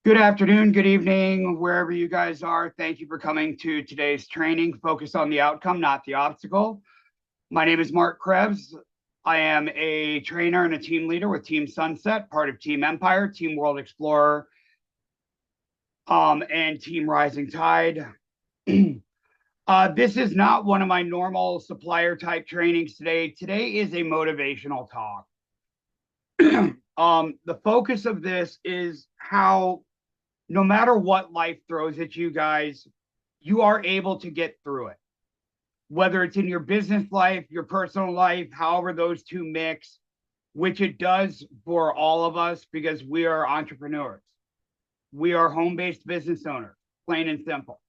Good afternoon, good evening, wherever you guys are. Thank you for coming to today's training. Focus on the outcome, not the obstacle. My name is Mark Krebs. I am a trainer and a team leader with Team Sunset, part of Team Empire, Team World Explorer, and Team Rising Tide. This is not one of my normal supplier type trainings today. Today is a motivational talk. The focus of this is how no matter what life throws at you guys, you are able to get through it. Whether it's in your business life, your personal life, however those two mix, which it does for all of us because we are entrepreneurs. We are home-based business owners, plain and simple.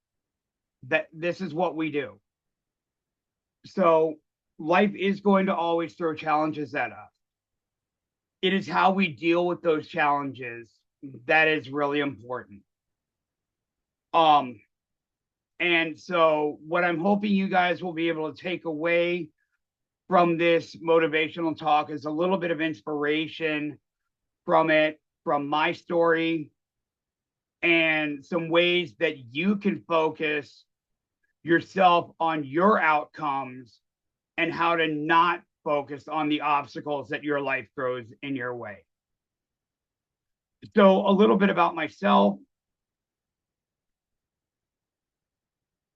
That this is what we do. So life is going to always throw challenges at us. It is how we deal with those challenges that is really important. Um, And so, what I'm hoping you guys will be able to take away from this motivational talk is a little bit of inspiration from it, from my story, and some ways that you can focus yourself on your outcomes and how to not focus on the obstacles that your life throws in your way. So, a little bit about myself.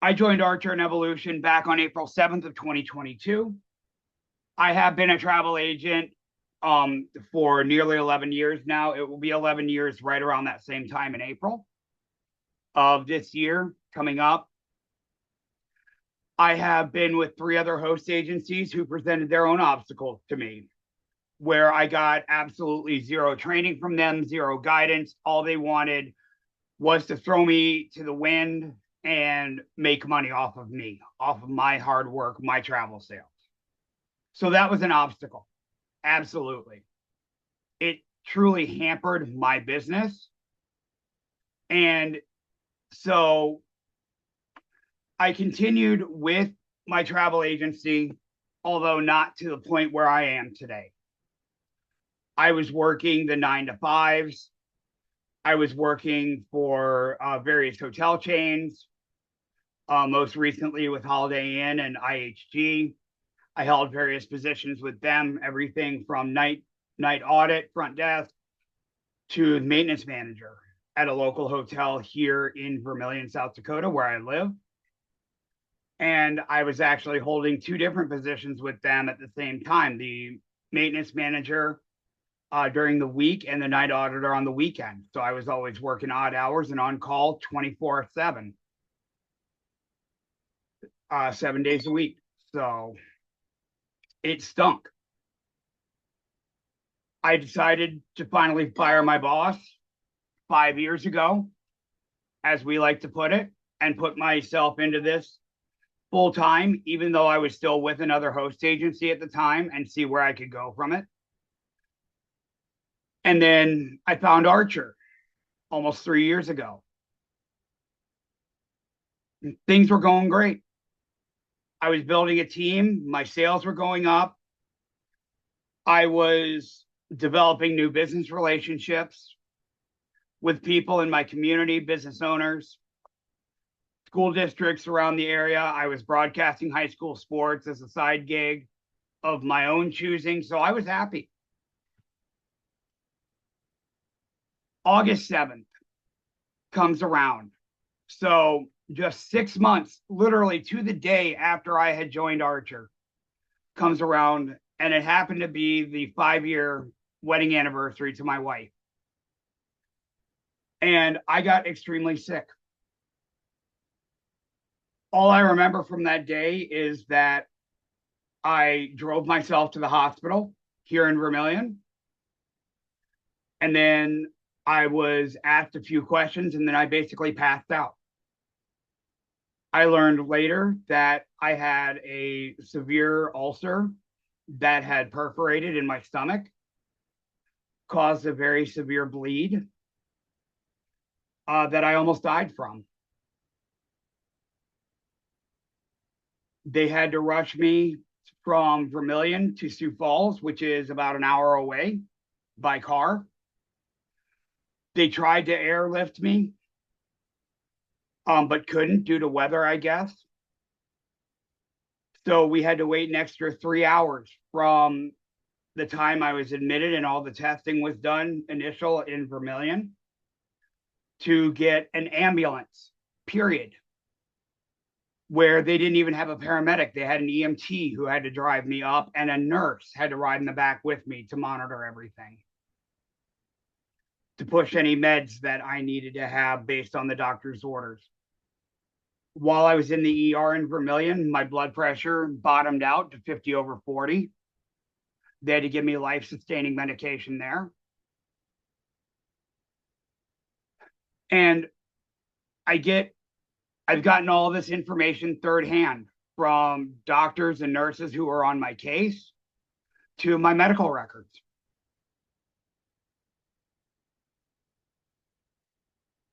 I joined Archer and Evolution back on April 7th of 2022. I have been a travel agent for nearly 11 years now. It will be 11 years right around that same time in April of this year coming up. I have been with three other host agencies who presented their own obstacles to me, where I got absolutely zero training from them, zero guidance. All they wanted was to throw me to the wind and make money off of me, off of my hard work, my travel sales. So that was an obstacle. Absolutely. It truly hampered my business. And so I continued with my travel agency, although not to the point where I am today. I was working the 9 to 5s. I was working for various hotel chains, most recently with Holiday Inn and IHG. I held various positions with them, everything from night audit, front desk, to maintenance manager at a local hotel here in Vermillion, South Dakota, where I live. And I was actually holding two different positions with them at the same time, the maintenance manager during the week and the night auditor on the weekend. So I was always working odd hours and on call 24/7, 7 days a week. So it stunk. I decided to finally fire my boss 5 years ago, as we like to put it, and put myself into this full time, even though I was still with another host agency at the time, and see where I could go from it. And then I found Archer almost 3 years ago. Things were going great. I was building a team, my sales were going up. I was developing new business relationships with people in my community, business owners, school districts around the area. I was broadcasting high school sports as a side gig of my own choosing. So I was happy. August 7th comes around. So just 6 months, literally to the day after I had joined Archer, comes around. And it happened to be the 5-year wedding anniversary to my wife. And I got extremely sick. All I remember from that day is that I drove myself to the hospital here in Vermillion. And then I was asked a few questions and then I basically passed out. I learned later that I had a severe ulcer that had perforated in my stomach, caused a very severe bleed that I almost died from. They had to rush me from Vermillion to Sioux Falls, which is about an hour away by car. They tried to airlift me, but couldn't due to weather, I guess. So we had to wait an extra 3 hours from the time I was admitted and all the testing was done initial in Vermilion to get an ambulance, period, where they didn't even have a paramedic. They had an EMT who had to drive me up, and a nurse had to ride in the back with me to monitor everything, to push any meds that I needed to have based on the doctor's orders. While I was in the ER in Vermilion, my blood pressure bottomed out to 50/40. They had to give me life-sustaining medication there. And I've gotten all this information third hand from doctors and nurses who were on my case to my medical records.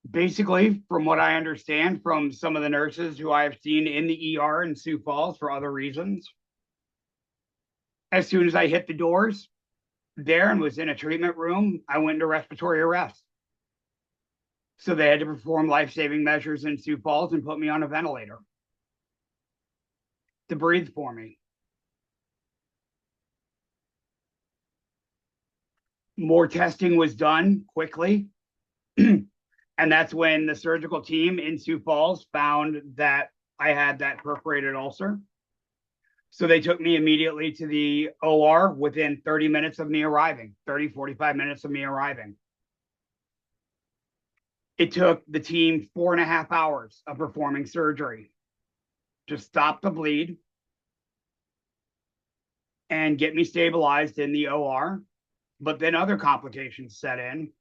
Basically, from what I understand from some of the nurses who I have seen in the ER in Sioux Falls for other reasons, as soon as I hit the doors there and was in a treatment room, I went into respiratory arrest. So they had to perform life-saving measures in Sioux Falls and put me on a ventilator to breathe for me. More testing was done quickly. And that's when the surgical team in Sioux Falls found that I had that perforated ulcer. So they took me immediately to the OR within 30 minutes of me arriving, 45 minutes of me arriving. It took the team 4.5 hours of performing surgery to stop the bleed and get me stabilized in the OR. But then other complications set in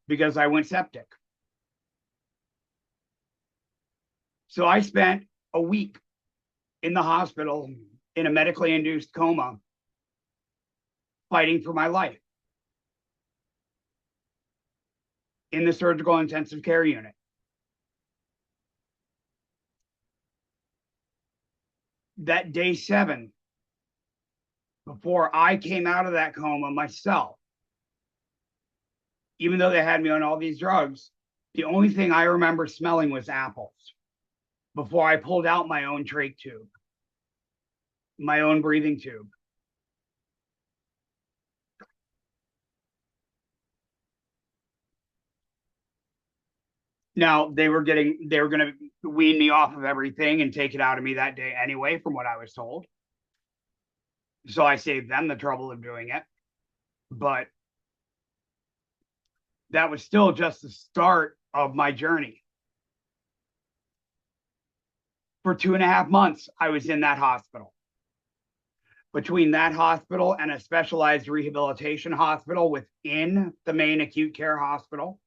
because I went septic. So I spent a week in the hospital in a medically induced coma, fighting for my life in the surgical intensive care unit. That day 7, before I came out of that coma myself, even though they had me on all these drugs, the only thing I remember smelling was apples before I pulled out my own trach tube, my own breathing tube. Now, they were going to wean me off of everything and take it out of me that day anyway, from what I was told. So I saved them the trouble of doing it. But that was still just the start of my journey. For 2.5 months, I was in that hospital. Between that hospital and a specialized rehabilitation hospital within the main acute care hospital,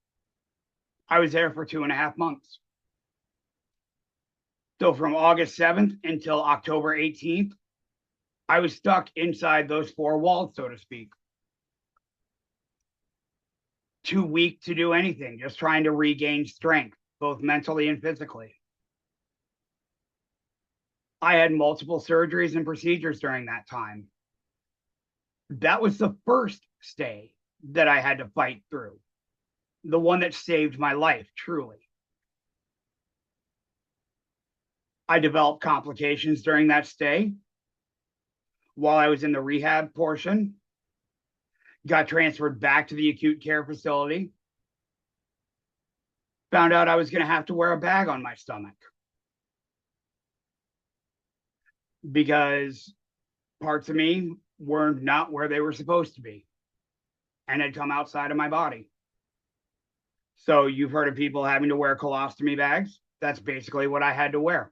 I was there for 2.5 months. So from August 7th until October 18th, I was stuck inside those 4 walls, so to speak. Too weak to do anything, just trying to regain strength, both mentally and physically. I had multiple surgeries and procedures during that time. That was the first stay that I had to fight through, the one that saved my life, truly. I developed complications during that stay while I was in the rehab portion, got transferred back to the acute care facility, found out I was going to have to wear a bag on my stomach because parts of me were not where they were supposed to be and had come outside of my body. So you've heard of people having to wear colostomy bags. That's basically what I had to wear,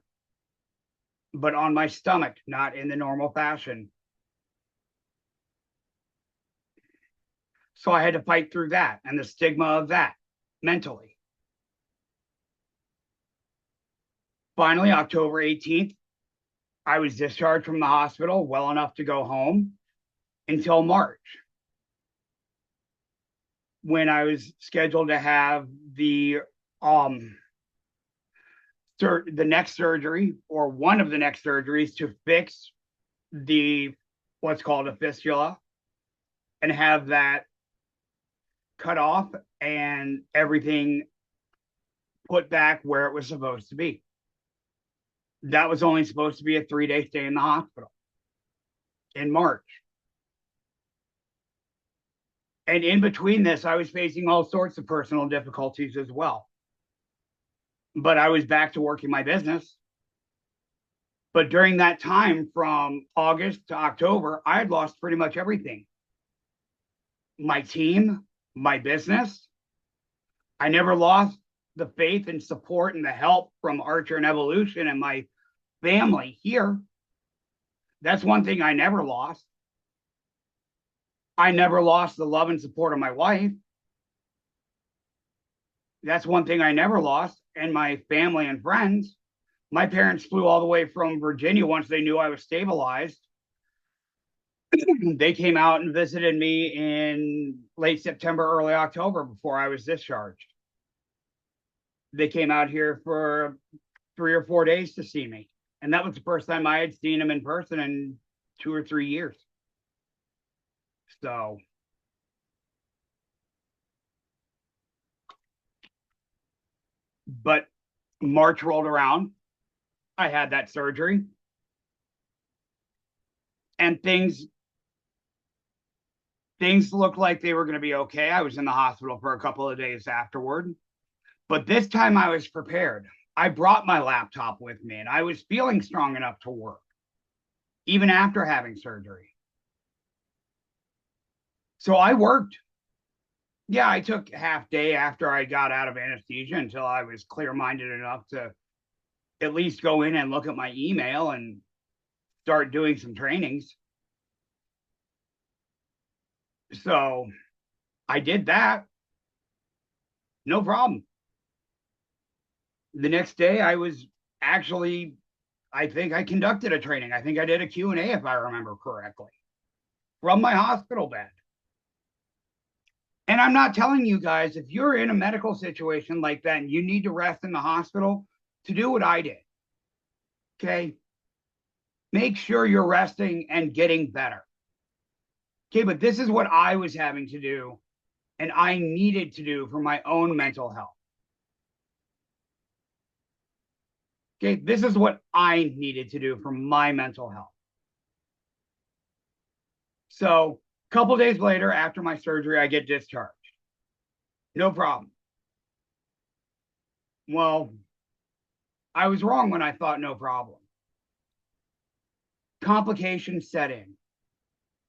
but on my stomach, not in the normal fashion. So I had to fight through that and the stigma of that mentally. Finally, October 18th, I was discharged from the hospital well enough to go home until March, when I was scheduled to have the next surgery, or one of the next surgeries, to fix the what's called a fistula and have that cut off and everything put back where it was supposed to be. That was only supposed to be a 3-day stay in the hospital in March. And in between this, I was facing all sorts of personal difficulties as well. But I was back to working my business. But during that time, from August to October, I had lost pretty much everything. My team, my business. I never lost the faith and support and the help from Archer and Evolution and my family here. That's one thing I never lost. I never lost the love and support of my wife. That's one thing I never lost. And my family and friends. My parents flew all the way from Virginia once they knew I was stabilized. They came out and visited me in late September, early October before I was discharged. They came out here for 3 or 4 days to see me. And that was the first time I had seen them in person in 2 or 3 years. So, but March rolled around. I had that surgery. And things looked like they were going to be okay. I was in the hospital for a couple of days afterward. But this time I was prepared. I brought my laptop with me and I was feeling strong enough to work, even after having surgery. So I worked. Yeah, I took half day after I got out of anesthesia until I was clear-minded enough to at least go in and look at my email and start doing some trainings. So I did that. No problem. The next day I was actually, I think I conducted a training. I think I did a Q&A if I remember correctly from my hospital bed. And I'm not telling you guys, if you're in a medical situation like that and you need to rest in the hospital, to do what I did. Okay. Make sure you're resting and getting better. Okay. But this is what I was having to do and I needed to do for my own mental health. Okay. This is what I needed to do for my mental health. So a couple days later, after my surgery, I get discharged. No problem. Well, I was wrong when I thought no problem. Complications set in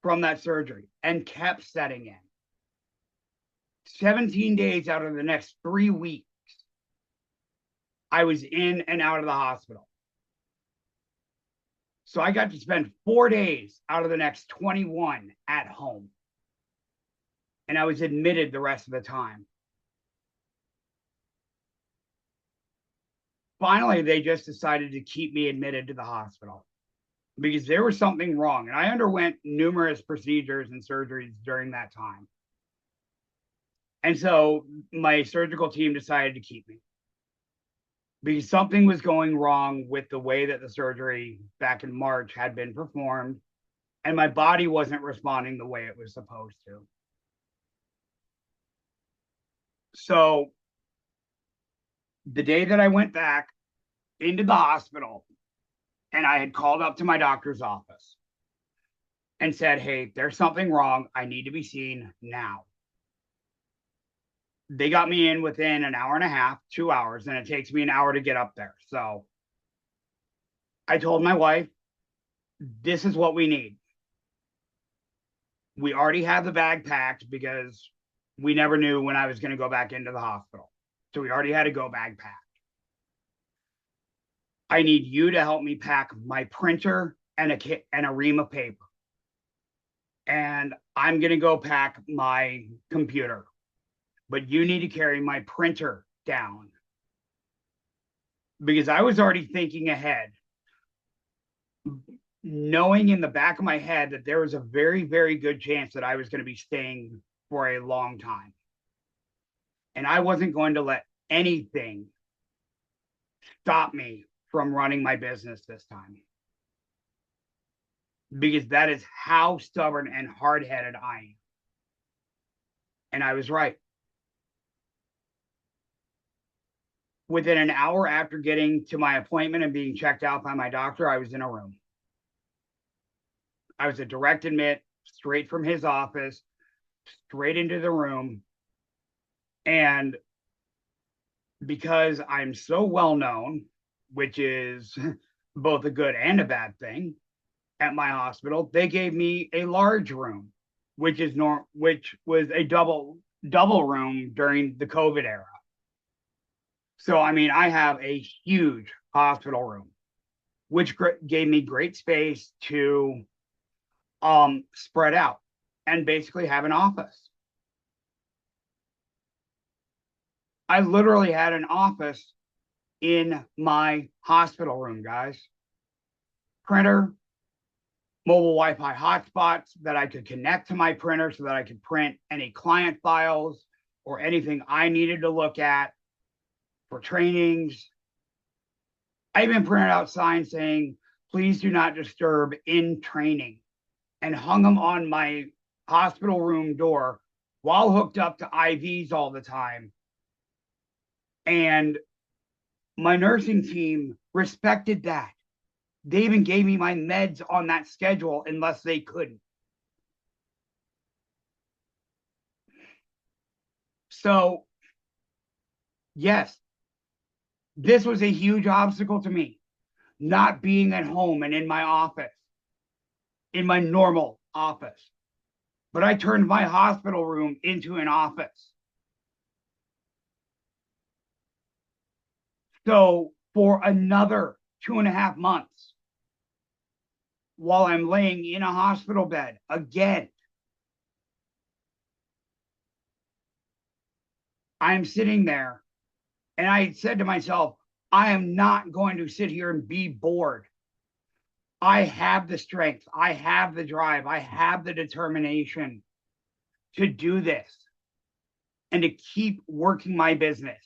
from that surgery and kept setting in. 17 days out of the next 3 weeks, I was in and out of the hospital. So I got to spend 4 days out of the next 21 at home. And I was admitted the rest of the time. Finally, they just decided to keep me admitted to the hospital because there was something wrong. And I underwent numerous procedures and surgeries during that time. And so my surgical team decided to keep me because something was going wrong with the way that the surgery back in March had been performed. And my body wasn't responding the way it was supposed to. So the day that I went back into the hospital and I had called up to my doctor's office and said, hey, there's something wrong. I need to be seen now. They got me in within an hour and a half, 2 hours, and it takes me an hour to get up there. So I told my wife, this is what we need. We already have the bag packed because we never knew when I was going to go back into the hospital. So we already had a go bag packed. I need you to help me pack my printer and a ream of paper. And I'm going to go pack my computer. But you need to carry my printer down. Because I was already thinking ahead, knowing in the back of my head that there was a very, very good chance that I was going to be staying for a long time. And I wasn't going to let anything stop me from running my business this time. Because that is how stubborn and hard-headed I am. And I was right. Within an hour after getting to my appointment and being checked out by my doctor, I was in a room. I was a direct admit, straight from his office, straight into the room. And because I'm so well known, which is both a good and a bad thing, at my hospital, they gave me a large room, which was a double room during the COVID era. So I mean, I have a huge hospital room, which gave me great space to spread out and basically have an office. I literally had an office in my hospital room, guys. Printer, mobile Wi-Fi hotspots that I could connect to my printer so that I could print any client files or anything I needed to look at for trainings. I even printed out signs saying, please do not disturb in training, and hung them on my hospital room door while hooked up to IVs all the time. And my nursing team respected that. They even gave me my meds on that schedule unless they couldn't. So, yes, this was a huge obstacle to me, not being at home and in my office, in my normal office. But I turned my hospital room into an office. So for another 2.5 months, while I'm laying in a hospital bed again, I'm sitting there and I said to myself, I am not going to sit here and be bored. I have the strength, I have the drive, I have the determination to do this and to keep working my business.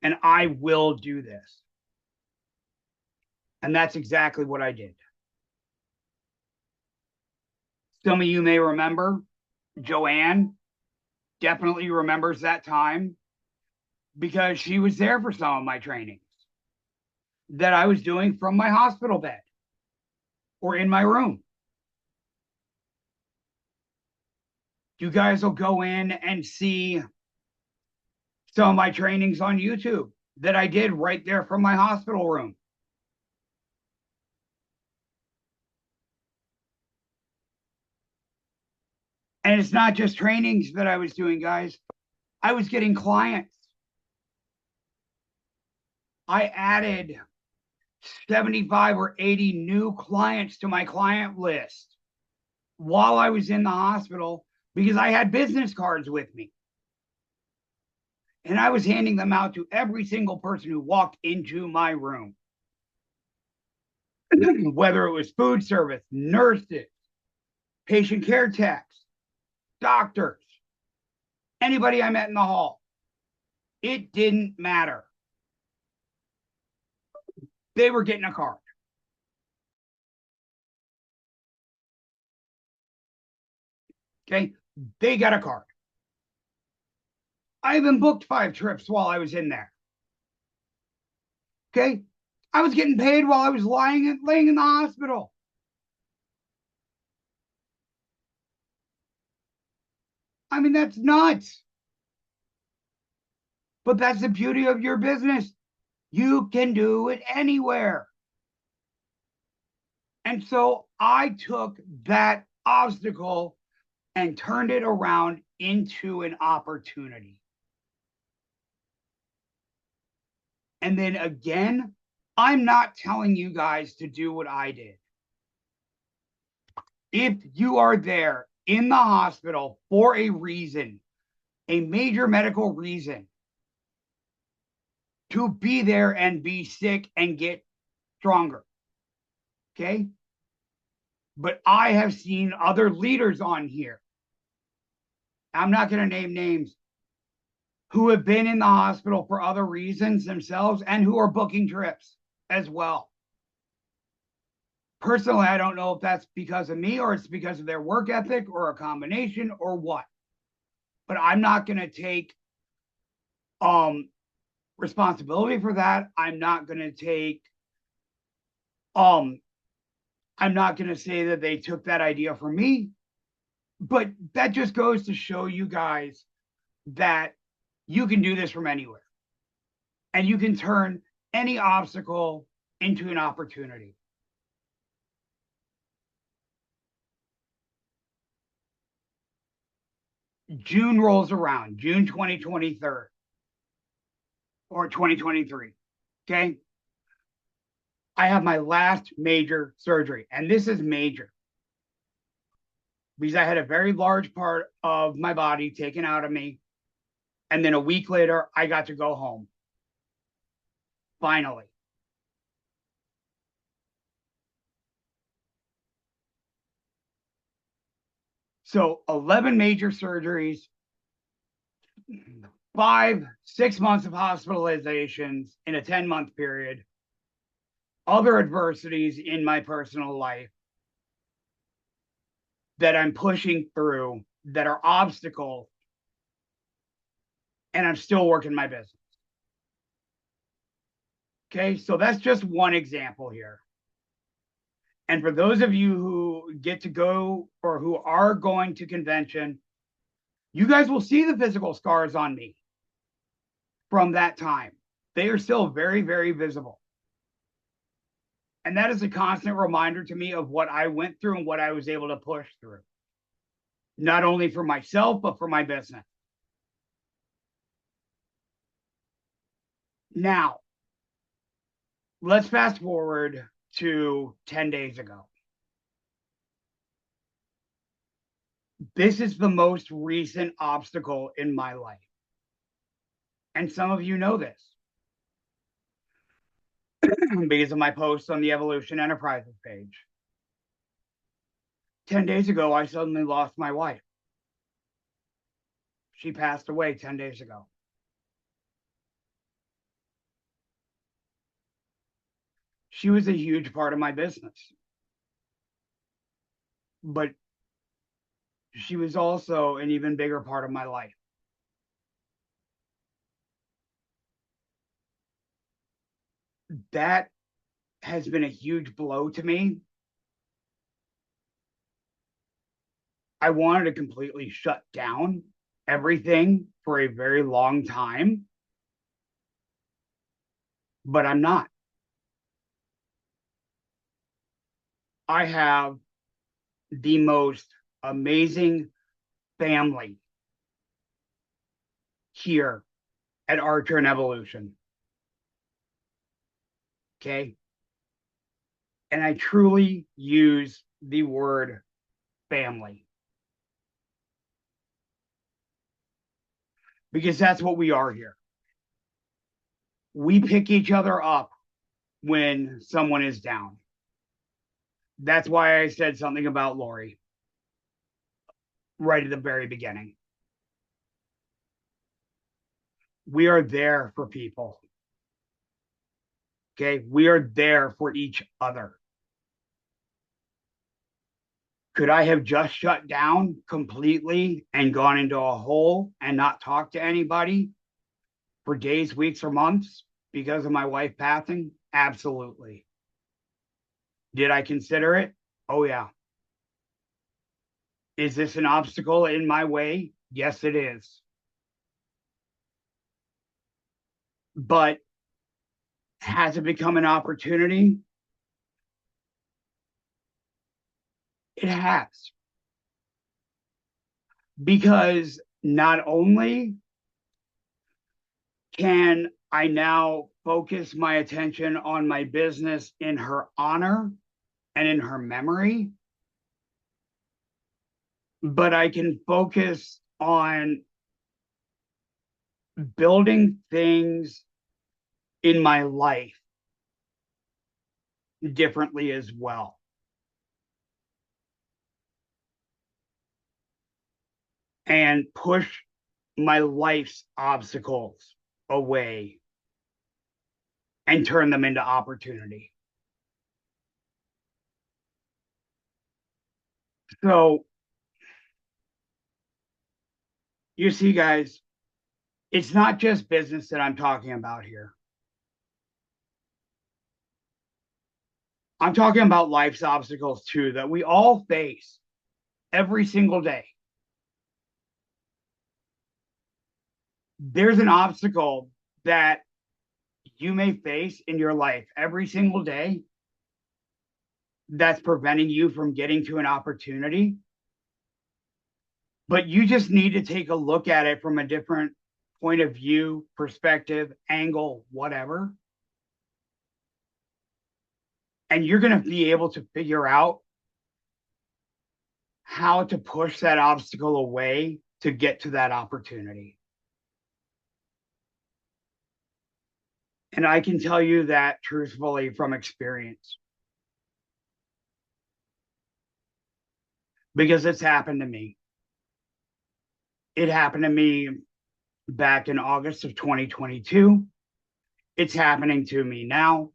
And I will do this. And that's exactly what I did. Some of you may remember Joanne definitely remembers that time because she was there for some of my trainings that I was doing from my hospital bed or in my room. You guys will go in and see some of my trainings on YouTube that I did right there from my hospital room. And it's not just trainings that I was doing, guys. I was getting clients. I added 75 or 80 new clients to my client list while I was in the hospital because I had business cards with me. And I was handing them out to every single person who walked into my room, whether it was food service, nurses, patient care techs, doctors, anybody I met in the hall. It didn't matter. They were getting a card. Okay, they got a card. I even booked 5 trips while I was in there. Okay, I was getting paid while I was laying in the hospital. I mean, that's nuts. But that's the beauty of your business. You can do it anywhere. And so I took that obstacle and turned it around into an opportunity. And then again, I'm not telling you guys to do what I did. If you are there in the hospital for a reason, a major medical reason, to be there and be sick and get stronger. Okay? But I have seen other leaders on here. I'm not going to name names, who have been in the hospital for other reasons themselves and who are booking trips as well. Personally, I don't know if that's because of me or it's because of their work ethic or a combination or what. But I'm not going to take um responsibility for that. Um I'm not going to say that they took that idea from me, but that just goes to show you guys that you can do this from anywhere and you can turn any obstacle into an opportunity. June rolls around, June 2023 or 2023. Okay. I have my last major surgery, and this is major because I had a very large part of my body taken out of me. And then a week later, I got to go home. Finally. So 11 major surgeries, 5, 6 months of hospitalizations in a 10-month period, other adversities in my personal life that I'm pushing through that are obstacles, and I'm still working my business. Okay, so that's just one example here. And for those of you who get to go or who are going to convention, you guys will see the physical scars on me from that time. They are still very, very visible. And that is a constant reminder to me of what I went through and what I was able to push through, not only for myself, but for my business. Now, let's fast forward to 10 days ago. This is the most recent obstacle in my life. And some of you know this because of my posts on the Evolution Enterprises page. 10 days ago, I suddenly lost my wife. She passed away 10 days ago. She was a huge part of my business. But she was also an even bigger part of my life. That has been a huge blow to me. I wanted to completely shut down everything for a very long time, but I'm not. I have the most amazing family here at Archer and Evolution. Okay. And I truly use the word family because that's what we are here. We pick each other up when someone is down. That's why I said something about Lori right at the very beginning. We are there for people. Okay. We are there for each other. Could I have just shut down completely and gone into a hole and not talked to anybody for days, weeks, or months because of my wife passing? Absolutely. Did I consider it? Oh, yeah. Is this an obstacle in my way? Yes, it is. But has it become an opportunity? It has. Because not only can I now focus my attention on my business in her honor and in her memory, but I can focus on building things in my life differently as well. And push my life's obstacles away and turn them into opportunity. So you see, guys, it's not just business that I'm talking about here. I'm talking about life's obstacles too, that we all face every single day. There's an obstacle that you may face in your life every single day that's preventing you from getting to an opportunity. But you just need to take a look at it from a different point of view, perspective, angle, whatever. And you're going to be able to figure out how to push that obstacle away to get to that opportunity. And I can tell you that truthfully from experience because it's happened to me. It happened to me back in August of 2022. It's happening to me now.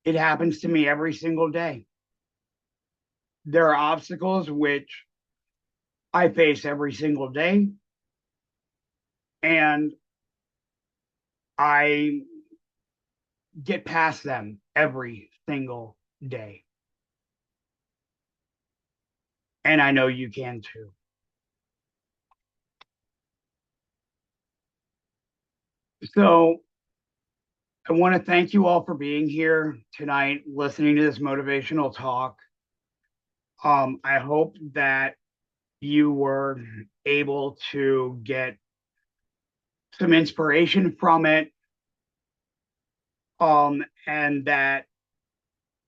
It happens to me every single day. There are obstacles which I face every single day, and I get past them every single day. And I know you can too. So I want to thank you all for being here tonight, listening to this motivational talk. I hope that you were able to get some inspiration from it, and that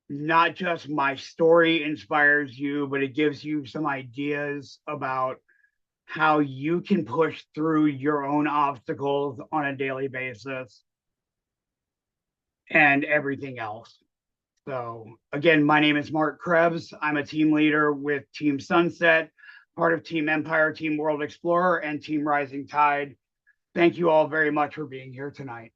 not just my story inspires you, but it gives you some ideas about how you can push through your own obstacles on a daily basis and everything else. So, again, my name is Mark Krebs. I'm a team leader with Team Sunset, part of Team Empire, Team World Explorer, and Team Rising Tide. Thank you all very much for being here tonight.